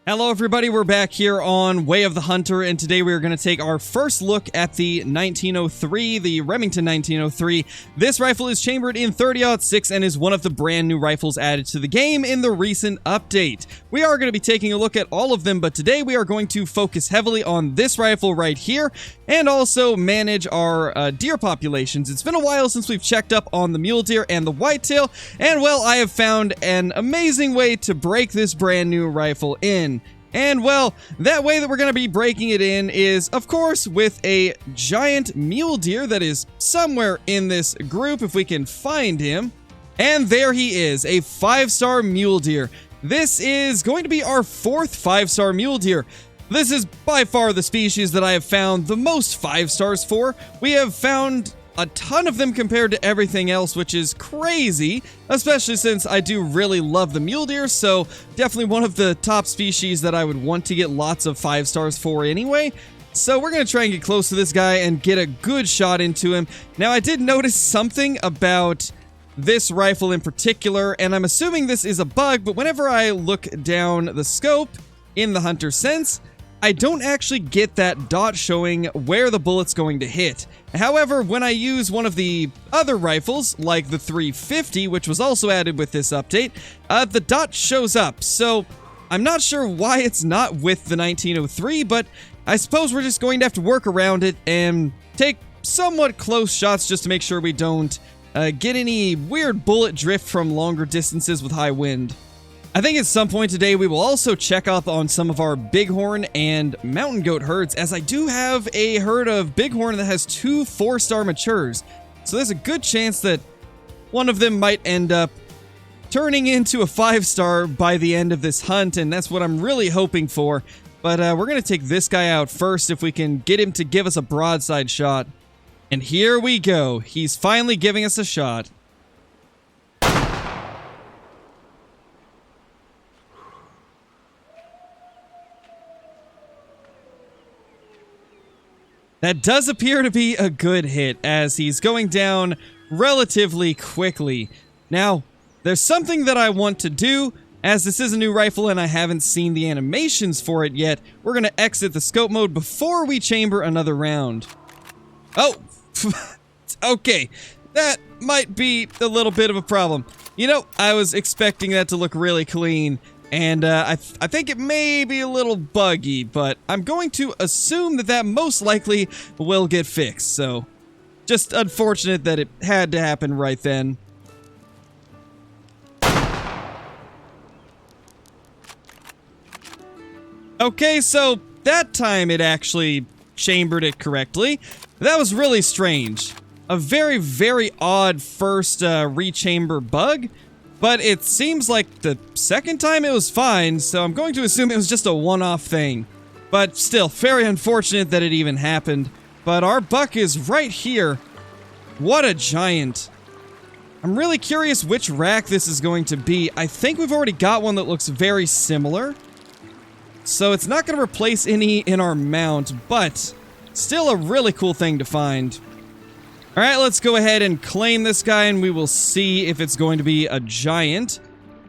Hello everybody, we're back here on Way of the Hunter, and today we are going to take our first look at the 1903, the Remington 1903. This rifle is chambered in 30-06 and is one of the brand new rifles added to the game in the recent update. We are going to be taking a look at all of them, but today we are going to focus heavily on this rifle right here, and also manage our deer populations. It's been a while since we've checked up on the mule deer and the whitetail, and well, I have found an amazing way to break this brand new rifle in. And well, that way that we're going to be breaking it in is, of course, with a giant mule deer that is somewhere in this group, if we can find him. And there he is, a 5-star mule deer. This is going to be our 4th 5-star mule deer. This is by far the species that I have found the most 5 stars for. We have found a ton of them compared to everything else, which is crazy, especially since I do really love the mule deer, so definitely one of the top species that I would want to get lots of 5 stars for anyway. So we're going to try and get close to this guy and get a good shot into him. Now, I did notice something about this rifle in particular, and I'm assuming this is a bug, but whenever I look down the scope in the Hunter Sense, I don't actually get that dot showing where the bullet's going to hit. However, when I use one of the other rifles, like the 350, which was also added with this update, the dot shows up. So I'm not sure why it's not with the 1903, but I suppose we're just going to have to work around it and take somewhat close shots just to make sure we don't get any weird bullet drift from longer distances with high wind. I think at some point today we will also check up on some of our bighorn and mountain goat herds, as I do have a herd of bighorn that has 2 4-star matures. So there's a good chance that one of them might end up turning into a 5-star by the end of this hunt, and that's what I'm really hoping for. But we're going to take this guy out first if we can get him to give us a broadside shot. And here we go. He's finally giving us a shot. That does appear to be a good hit, as he's going down relatively quickly. Now, there's something that I want to do, as this is a new rifle and I haven't seen the animations for it yet. We're going to exit the scope mode before we chamber another round. Oh, okay, that might be a little bit of a problem. You know, I was expecting that to look really clean. And I think it may be a little buggy, but I'm going to assume that that most likely will get fixed. So, just unfortunate that it had to happen right then. Okay, so that time it actually chambered it correctly. That was really strange. A very, very odd first rechamber bug. But it seems like the second time it was fine, so I'm going to assume it was just a one-off thing. But still, very unfortunate that it even happened. But our buck is right here. What a giant. I'm really curious which rack this is going to be. I think we've already got one that looks very similar. So it's not going to replace any in our mount, but still a really cool thing to find. Alright, let's go ahead and claim this guy, and we will see if it's going to be a giant.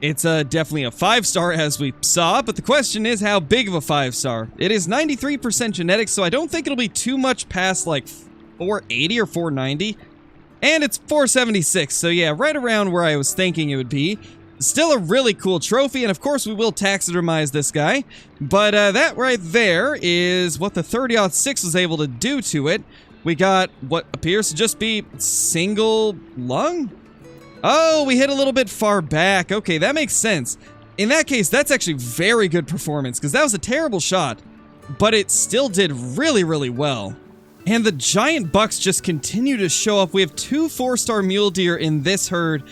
It's definitely a 5-star, as we saw, but the question is how big of a 5-star. It is 93% genetics, so I don't think it'll be too much past, like, 480 or 490. And it's 476, so yeah, right around where I was thinking it would be. Still a really cool trophy, and of course we will taxidermize this guy. But that right there is what the 30-06 was able to do to it. We got what appears to just be single lung? Oh, we hit a little bit far back. Okay, that makes sense. In that case, that's actually very good performance, because that was a terrible shot, but it still did really, really well. And the giant bucks just continue to show up. We have 2 4-star mule deer in this herd.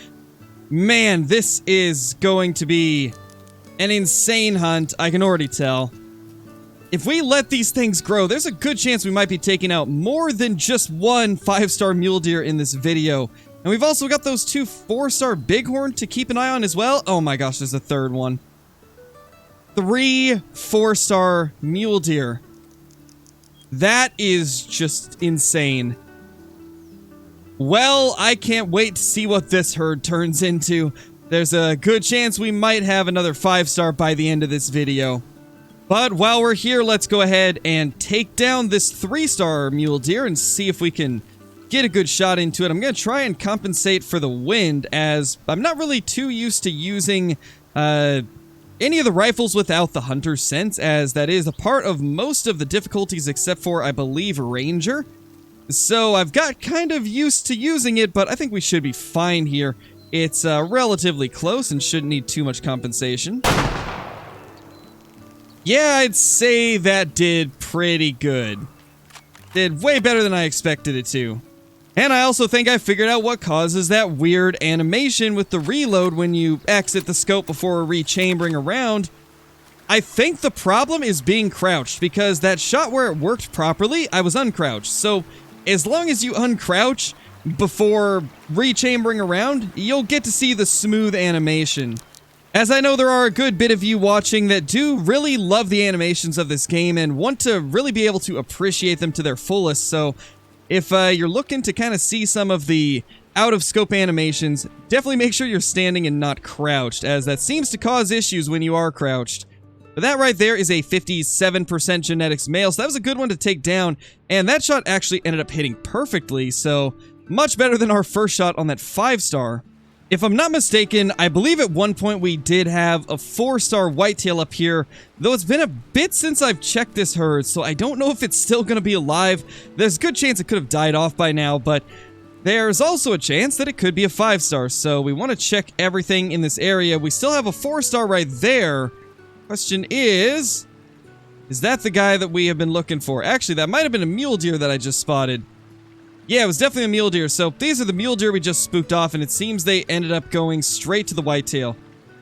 Man, this is going to be an insane hunt, I can already tell. If we let these things grow, there's a good chance we might be taking out more than just one 5-star mule deer in this video. And we've also got those 2 4-star bighorn to keep an eye on as well. Oh my gosh, there's a third one. 3 4-star mule deer. That is just insane. Well, I can't wait to see what this herd turns into. There's a good chance we might have another 5-star by the end of this video. But while we're here, let's go ahead and take down this 3-star mule deer and see if we can get a good shot into it. I'm going to try and compensate for the wind, as I'm not really too used to using any of the rifles without the hunter sense, as that is a part of most of the difficulties except for, I believe, Ranger. So I've got kind of used to using it, but I think we should be fine here. It's relatively close and shouldn't need too much compensation. Yeah, I'd say that did pretty good. Did way better than I expected it to. And I also think I figured out what causes that weird animation with the reload when you exit the scope before rechambering around. I think the problem is being crouched, because that shot where it worked properly, I was uncrouched. So as long as you uncrouch before rechambering around, you'll get to see the smooth animation. As I know there are a good bit of you watching that do really love the animations of this game and want to really be able to appreciate them to their fullest, so if you're looking to kind of see some of the out-of-scope animations, definitely make sure you're standing and not crouched, as that seems to cause issues when you are crouched. But that right there is a 57% genetics male, so that was a good one to take down, and that shot actually ended up hitting perfectly, so much better than our first shot on that 5-star. If I'm not mistaken, I believe at one point we did have a 4-star whitetail up here, though it's been a bit since I've checked this herd, so I don't know if it's still going to be alive. There's a good chance it could have died off by now, but there's also a chance that it could be a 5-star, so we want to check everything in this area. We still have a 4-star right there. Question is that the guy that we have been looking for? Actually, that might have been a mule deer that I just spotted. Yeah, it was definitely a mule deer. So these are the mule deer we just spooked off, and it seems they ended up going straight to the whitetail,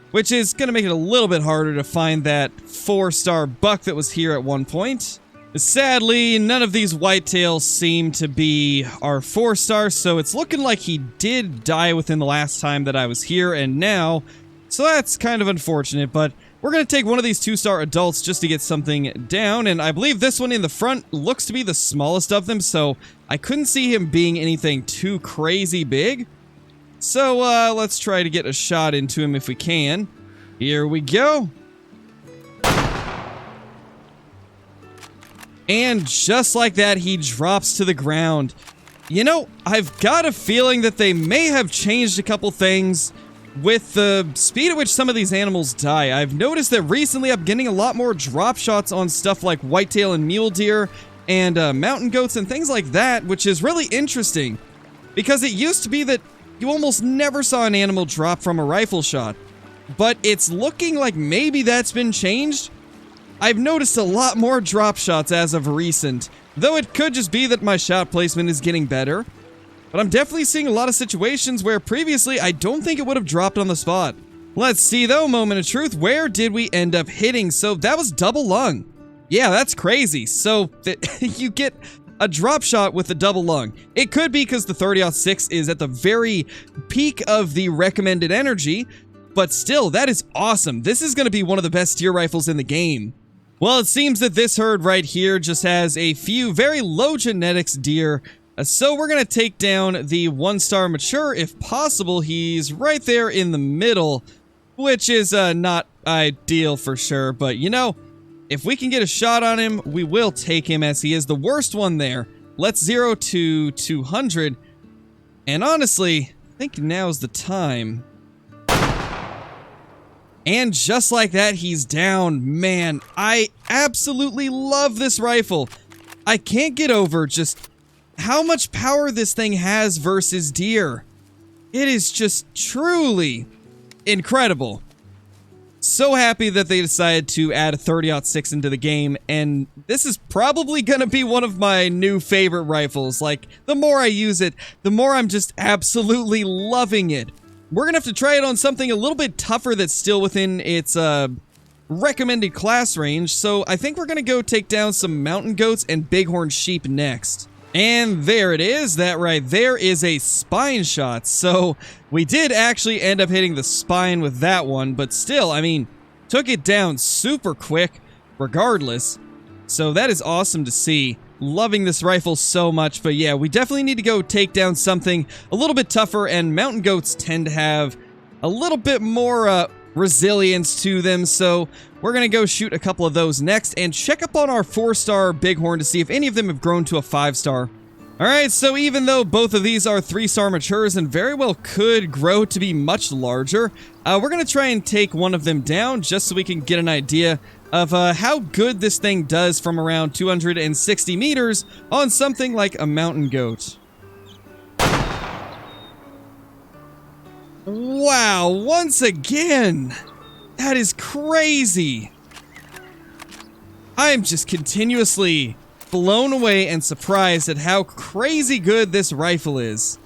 which is going to make it a little bit harder to find that 4-star buck that was here at one point. Sadly, none of these whitetails seem to be our 4-star, so it's looking like he did die within the last time that I was here and now, so that's kind of unfortunate, but we're going to take one of these 2-star adults just to get something down, and I believe this one in the front looks to be the smallest of them, so I couldn't see him being anything too crazy big. So, let's try to get a shot into him if we can. Here we go. And just like that, he drops to the ground. You know, I've got a feeling that they may have changed a couple things with the speed at which some of these animals die. I've noticed that recently I'm getting a lot more drop shots on stuff like whitetail and mule deer and mountain goats and things like that, which is really interesting, because it used to be that you almost never saw an animal drop from a rifle shot, but it's looking like maybe that's been changed. I've noticed a lot more drop shots as of recent, though it could just be that my shot placement is getting better. But I'm definitely seeing a lot of situations where previously I don't think it would have dropped on the spot. Let's see though, moment of truth, where did we end up hitting? So that was double lung. Yeah, that's crazy. So you get a drop shot with a double lung. It could be because the 30-06 is at the very peak of the recommended energy, but still, that is awesome. This is going to be one of the best deer rifles in the game. Well, it seems that this herd right here just has a few very low genetics deer. So we're going to take down the 1-star mature if possible. He's right there in the middle, which is not ideal for sure. But, you know, if we can get a shot on him, we will take him, as he is the worst one there. Let's 0 to 200. And honestly, I think now's the time. And just like that, he's down. Man, I absolutely love this rifle. I can't get over just how much power this thing has versus deer. It is just truly incredible. So happy that they decided to add a 30-06 into the game, and this is probably gonna be one of my new favorite rifles. Like, the more I use it, the more I'm just absolutely loving it. We're gonna have to try it on something a little bit tougher that's still within its recommended class range, so I think we're gonna go take down some mountain goats and bighorn sheep next. And there it is. That right there is a spine shot. So we did actually end up hitting the spine with that one, but still, I mean, took it down super quick regardless. So that is awesome to see. Loving this rifle so much. But yeah, we definitely need to go take down something a little bit tougher, and mountain goats tend to have a little bit more resilience to them, so we're going to go shoot a couple of those next and check up on our 4-star bighorn to see if any of them have grown to a 5-star. Alright, so even though both of these are 3-star matures and very well could grow to be much larger, we're going to try and take one of them down just so we can get an idea of how good this thing does from around 260 meters on something like a mountain goat. Wow, once again! That is crazy! I'm just continuously blown away and surprised at how crazy good this rifle is.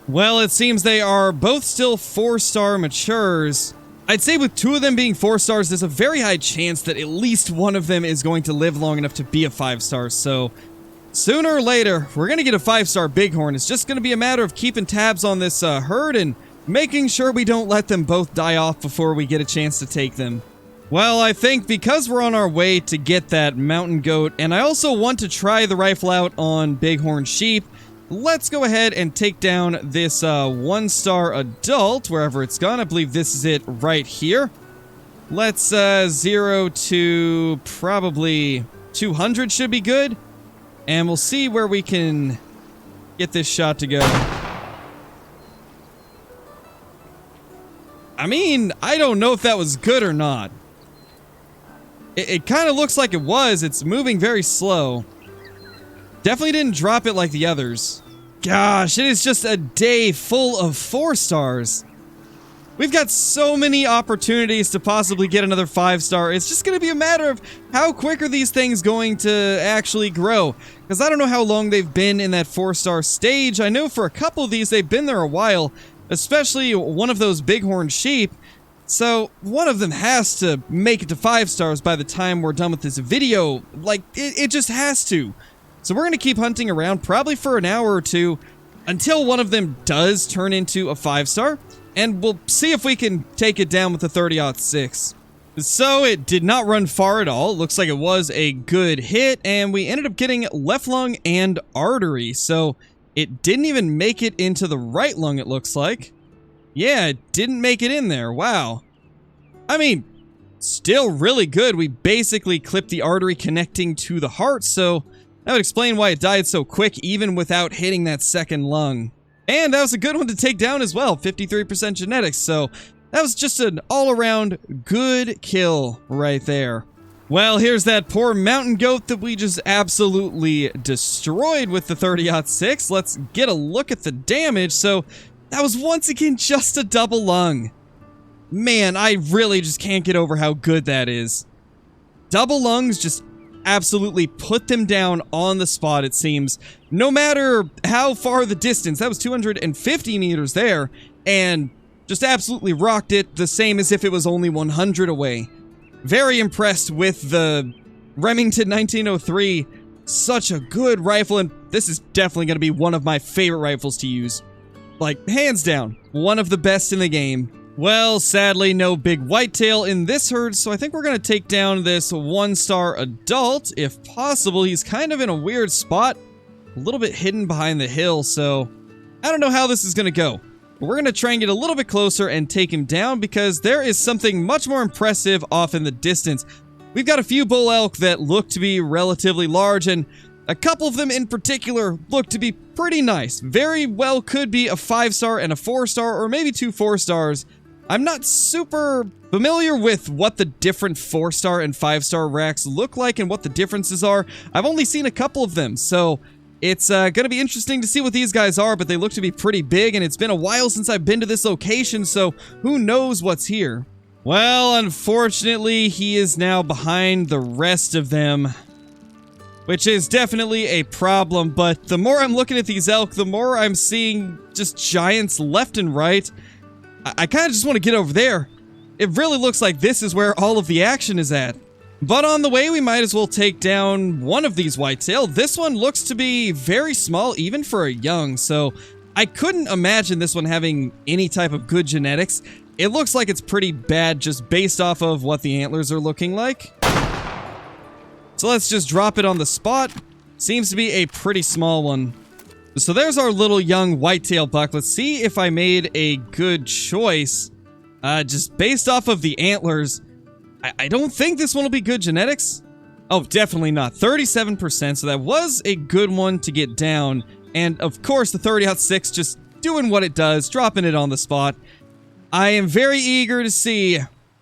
Well, it seems they are both still 4-star matures. I'd say with 2 of them being 4 stars, there's a very high chance that at least one of them is going to live long enough to be a 5-star, so sooner or later, we're going to get a 5-star bighorn. It's just going to be a matter of keeping tabs on this herd and making sure we don't let them both die off before we get a chance to take them. Well, I think because we're on our way to get that mountain goat, and I also want to try the rifle out on bighorn sheep, let's go ahead and take down this 1-star adult, wherever it's gone. I believe this is it right here. Let's 0 to probably 200 should be good. And we'll see where we can get this shot to go. I mean, I don't know if that was good or not. It kind of looks like it was. It's moving very slow. Definitely didn't drop it like the others. Gosh, it is just a day full of 4 stars. We've got so many opportunities to possibly get another 5-star. It's just going to be a matter of how quick are these things going to actually grow. Because I don't know how long they've been in that 4-star stage. I know for a couple of these, they've been there a while. Especially one of those bighorn sheep. So, one of them has to make it to 5 stars by the time we're done with this video. Like, it just has to. So we're going to keep hunting around, probably for an hour or two, until one of them does turn into a 5-star. And we'll see if we can take it down with the 30-06. So, it did not run far at all. It looks like it was a good hit, and we ended up getting left lung and artery. So, it didn't even make it into the right lung, it looks like. Yeah, it didn't make it in there. Wow. I mean, still really good. We basically clipped the artery connecting to the heart, so that would explain why it died so quick, even without hitting that second lung. And that was a good one to take down as well, 53% genetics, so that was just an all-around good kill right there. Well, here's that poor mountain goat that we just absolutely destroyed with the 30-06. Let's get a look at the damage. So, that was once again just a double lung. Man, I really just can't get over how good that is. Double lungs just absolutely put them down on the spot, it seems. No matter how far the distance, that was 250 meters there, and just absolutely rocked it, the same as if it was only 100 away. Very impressed with the Remington 1903. Such a good rifle, and this is definitely going to be one of my favorite rifles to use. Like, hands down, one of the best in the game. Well, sadly, no big whitetail in this herd, so I think we're going to take down this 1-star adult. If possible, he's kind of in a weird spot, a little bit hidden behind the hill, so I don't know how this is going to go. We're going to try and get a little bit closer and take him down because there is something much more impressive off in the distance. We've got a few bull elk that look to be relatively large, and a couple of them in particular look to be pretty nice. Very well could be a 5-star and a 4-star, or maybe 2 4-stars. I'm not super familiar with what the different 4-star and 5-star racks look like and what the differences are. I've only seen a couple of them, so it's going to be interesting to see what these guys are, but they look to be pretty big, and it's been a while since I've been to this location, so who knows what's here. Well, unfortunately, he is now behind the rest of them, which is definitely a problem, but the more I'm looking at these elk, the more I'm seeing just giants left and right. I kind of just want to get over there. It really looks like this is where all of the action is at. But on the way, we might as well take down one of these whitetail. This one looks to be very small, even for a young, so I couldn't imagine this one having any type of good genetics. It looks like it's pretty bad just based off of what the antlers are looking like. So let's just drop it on the spot. Seems to be a pretty small one. So there's our little young whitetail buck. Let's see if I made a good choice. Just based off of the antlers, I don't think this one will be good genetics. Oh, definitely not. 37%, so that was a good one to get down. And, of course, the 30-06 just doing what it does, dropping it on the spot. I am very eager to see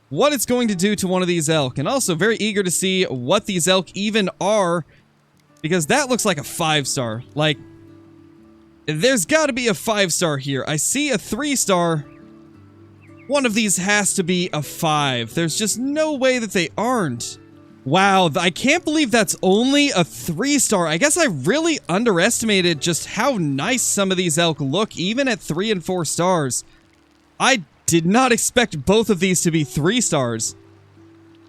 what it's going to do to one of these elk, and also very eager to see what these elk even are, because that looks like a 5-star. Like, there's got to be a 5-star here. I see a 3-star. One of these has to be a 5. There's just no way that they aren't. Wow, I can't believe that's only a 3-star. I guess I really underestimated just how nice some of these elk look, even at 3 and 4 stars. I did not expect both of these to be 3 stars.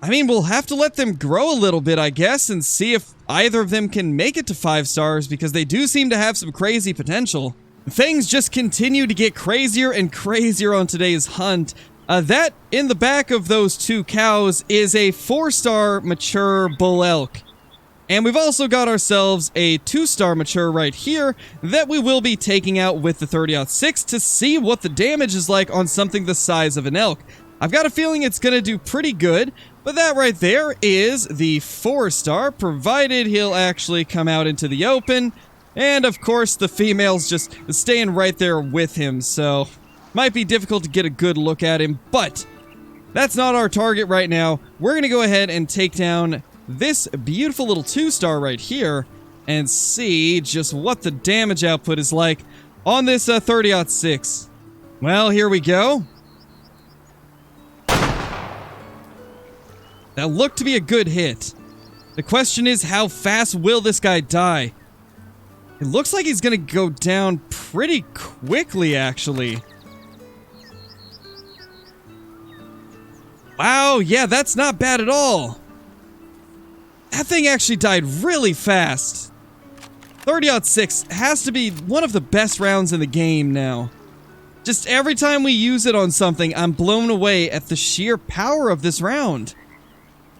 I mean, we'll have to let them grow a little bit, I guess, and see if either of them can make it to 5 stars, because they do seem to have some crazy potential. Things just continue to get crazier and crazier on today's hunt. That, in the back of those 2 cows, is a 4-star mature bull elk. And we've also got ourselves a 2-star mature right here that we will be taking out with the 30-06 to see what the damage is like on something the size of an elk. I've got a feeling it's going to do pretty good, but that right there is the 4-star, provided he'll actually come out into the open. And of course, the female's just staying right there with him, so might be difficult to get a good look at him, but that's not our target right now. We're going to go ahead and take down this beautiful little 2-star right here and see just what the damage output is like on this 30-06. Well, here we go. That looked to be a good hit. The question is, how fast will this guy die? It looks like he's going to go down pretty quickly, actually. Wow, yeah, that's not bad at all. That thing actually died really fast. 30-06 has to be one of the best rounds in the game now. Just every time we use it on something, I'm blown away at the sheer power of this round.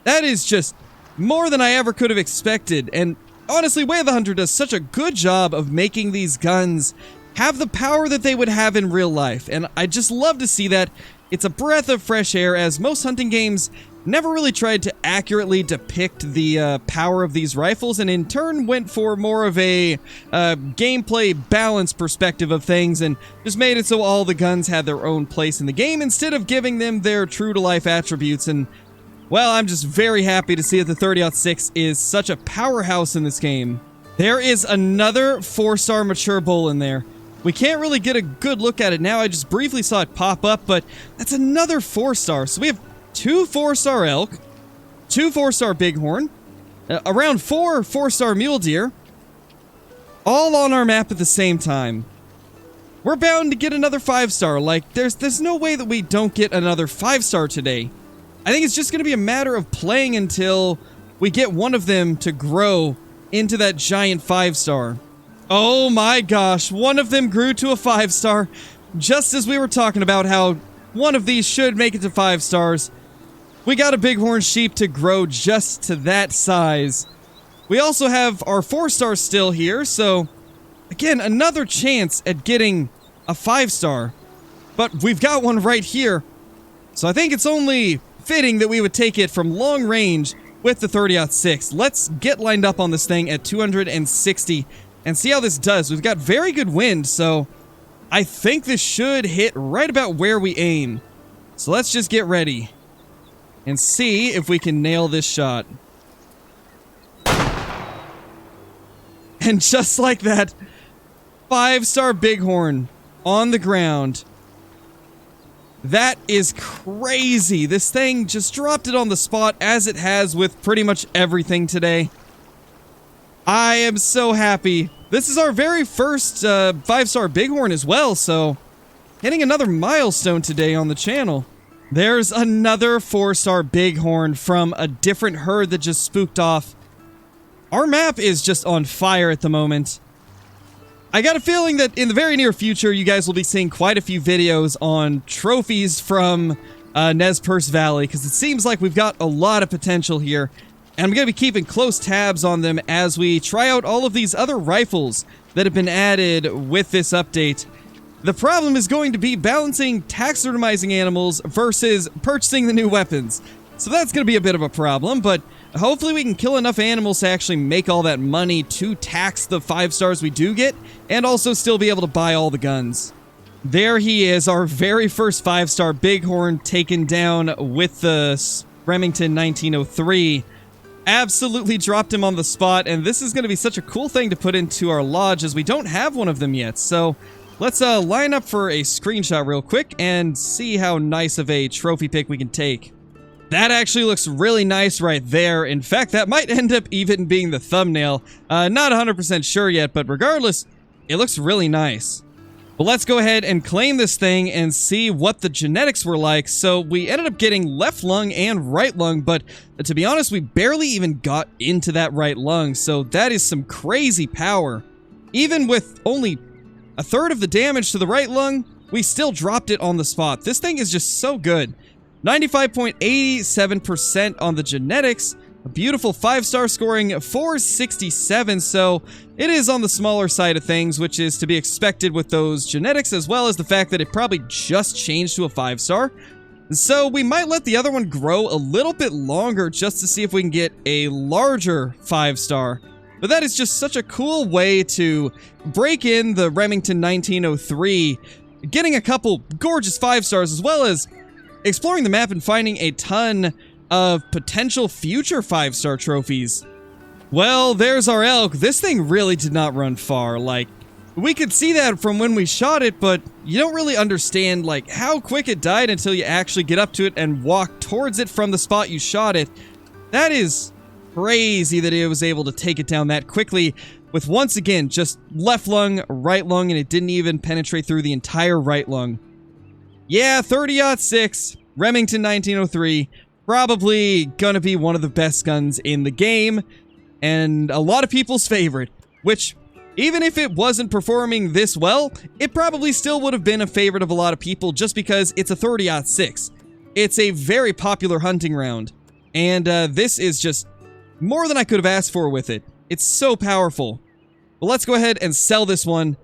That is just more than I ever could have expected, and honestly, Way of the Hunter does such a good job of making these guns have the power that they would have in real life, and I just love to see that. It's a breath of fresh air, as most hunting games never really tried to accurately depict the power of these rifles, and in turn went for more of a gameplay balance perspective of things, and just made it so all the guns had their own place in the game, instead of giving them their true-to-life attributes. And, well, I'm just very happy to see that the 30-06 is such a powerhouse in this game. There is another 4-star mature bull in there. We can't really get a good look at it now. I just briefly saw it pop up, but that's another 4-star. So we have 2 4-star elk, 2 4-star bighorn, around 4 4-star mule deer, all on our map at the same time. We're bound to get another 5-star. Like, there's no way that we don't get another 5-star today. I think it's just going to be a matter of playing until we get one of them to grow into that giant 5-star. Oh my gosh, one of them grew to a 5-star, just as we were talking about how one of these should make it to 5 stars. We got a bighorn sheep to grow just to that size. We also have our 4-star still here, so again, another chance at getting a 5-star. But we've got one right here, so I think it's only fitting that we would take it from long range with the 30-06. Let's get lined up on this thing at 260 and see how this does. We've got very good wind, so I think this should hit right about where we aim. So let's just get ready and see if we can nail this shot. And just like that, 5-star bighorn on the ground. That is crazy. This thing just dropped it on the spot, as it has with pretty much everything today. I am so happy. This is our very first 5-star bighorn as well, so hitting another milestone today on the channel. There's another 4-star bighorn from a different herd that just spooked off. Our map is just on fire at the moment. I got a feeling that in the very near future, you guys will be seeing quite a few videos on trophies from Nez Perce Valley, because it seems like we've got a lot of potential here. And I'm going to be keeping close tabs on them as we try out all of these other rifles that have been added with this update. The problem is going to be balancing taxidermizing animals versus purchasing the new weapons. So that's going to be a bit of a problem, but hopefully we can kill enough animals to actually make all that money to tax the 5 stars we do get, and also still be able to buy all the guns. There he is, our very first 5-star bighorn taken down with the Remington 1903. Absolutely dropped him on the spot, and this is going to be such a cool thing to put into our lodge as we don't have one of them yet. So let's line up for a screenshot real quick and see how nice of a trophy pick we can take. That actually looks really nice right there. In fact, that might end up even being the thumbnail. Not 100% sure yet, but regardless, it looks really nice. But let's go ahead and claim this thing and see what the genetics were like. So we ended up getting left lung and right lung, but to be honest, we barely even got into that right lung. So that is some crazy power. Even with only a third of the damage to the right lung, we still dropped it on the spot. This thing is just so good. 95.87% on the genetics, a beautiful 5-star scoring 467, so it is on the smaller side of things, which is to be expected with those genetics, as well as the fact that it probably just changed to a 5-star. So we might let the other one grow a little bit longer just to see if we can get a larger 5-star. But that is just such a cool way to break in the Remington 1903, getting a couple gorgeous 5-stars, as well as exploring the map and finding a ton of potential future 5-star trophies. Well, there's our elk. This thing really did not run far. Like, we could see that from when we shot it, but you don't really understand, like, how quick it died until you actually get up to it and walk towards it from the spot you shot it. That is crazy that it was able to take it down that quickly with, once again, just left lung, right lung, and it didn't even penetrate through the entire right lung. Yeah, 30-06, Remington 1903, probably gonna be one of the best guns in the game, and a lot of people's favorite, which, even if it wasn't performing this well, it probably still would have been a favorite of a lot of people just because it's a 30-06. It's a very popular hunting round, and this is just more than I could have asked for with it. It's so powerful. But let's go ahead and sell this one,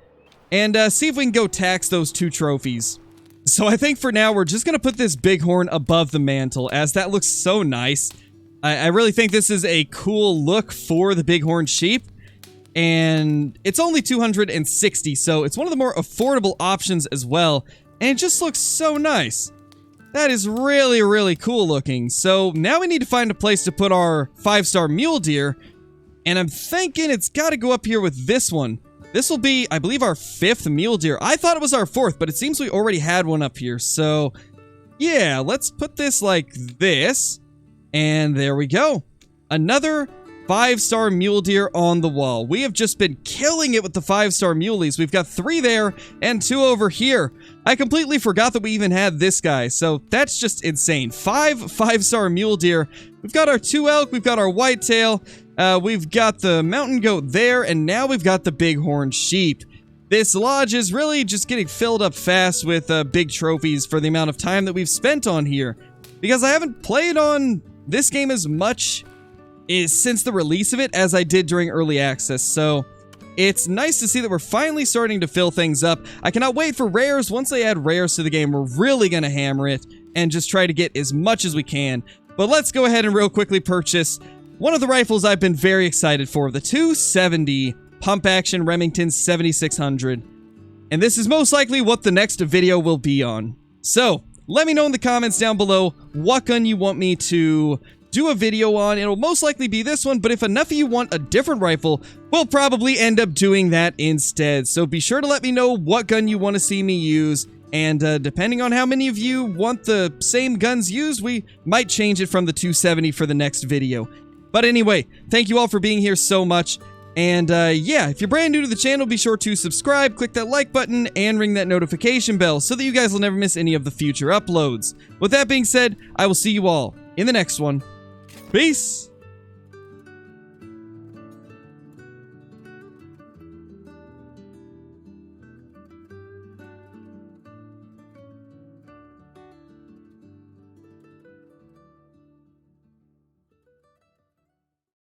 and see if we can go tax those 2 trophies. So I think for now, we're just going to put this bighorn above the mantle, as that looks so nice. I really think this is a cool look for the bighorn sheep. And it's only 260, so it's one of the more affordable options as well. And it just looks so nice. That is really, really cool looking. So now we need to find a place to put our 5-star mule deer. And I'm thinking it's got to go up here with this one. This will be, I believe, our 5th mule deer. I thought it was our 4th, but it seems we already had one up here. So, yeah, let's put this like this. And there we go. Another 5-star mule deer on the wall. We have just been killing it with the 5-star muleys. We've got 3 there and 2 over here. I completely forgot that we even had this guy. So, that's just insane. 5 5-star mule deer. We've got our 2 elk. We've got our whitetail. We've got the mountain goat there, and now we've got the bighorn sheep. This lodge is really just getting filled up fast with big trophies for the amount of time that we've spent on here. Because I haven't played on this game as much since the release of it as I did during early access, so it's nice to see that we're finally starting to fill things up. I cannot wait for rares. Once they add rares to the game, we're really going to hammer it and just try to get as much as we can. But let's go ahead and real quickly purchase one of the rifles I've been very excited for, the 270 Pump Action Remington 7600. And this is most likely what the next video will be on. So, let me know in the comments down below what gun you want me to do a video on. It'll most likely be this one, but if enough of you want a different rifle, we'll probably end up doing that instead. So be sure to let me know what gun you want to see me use. And depending on how many of you want the same guns used, we might change it from the 270 for the next video. But anyway, thank you all for being here so much. And yeah, if you're brand new to the channel, be sure to subscribe, click that like button, and ring that notification bell so that you guys will never miss any of the future uploads. With that being said, I will see you all in the next one. Peace!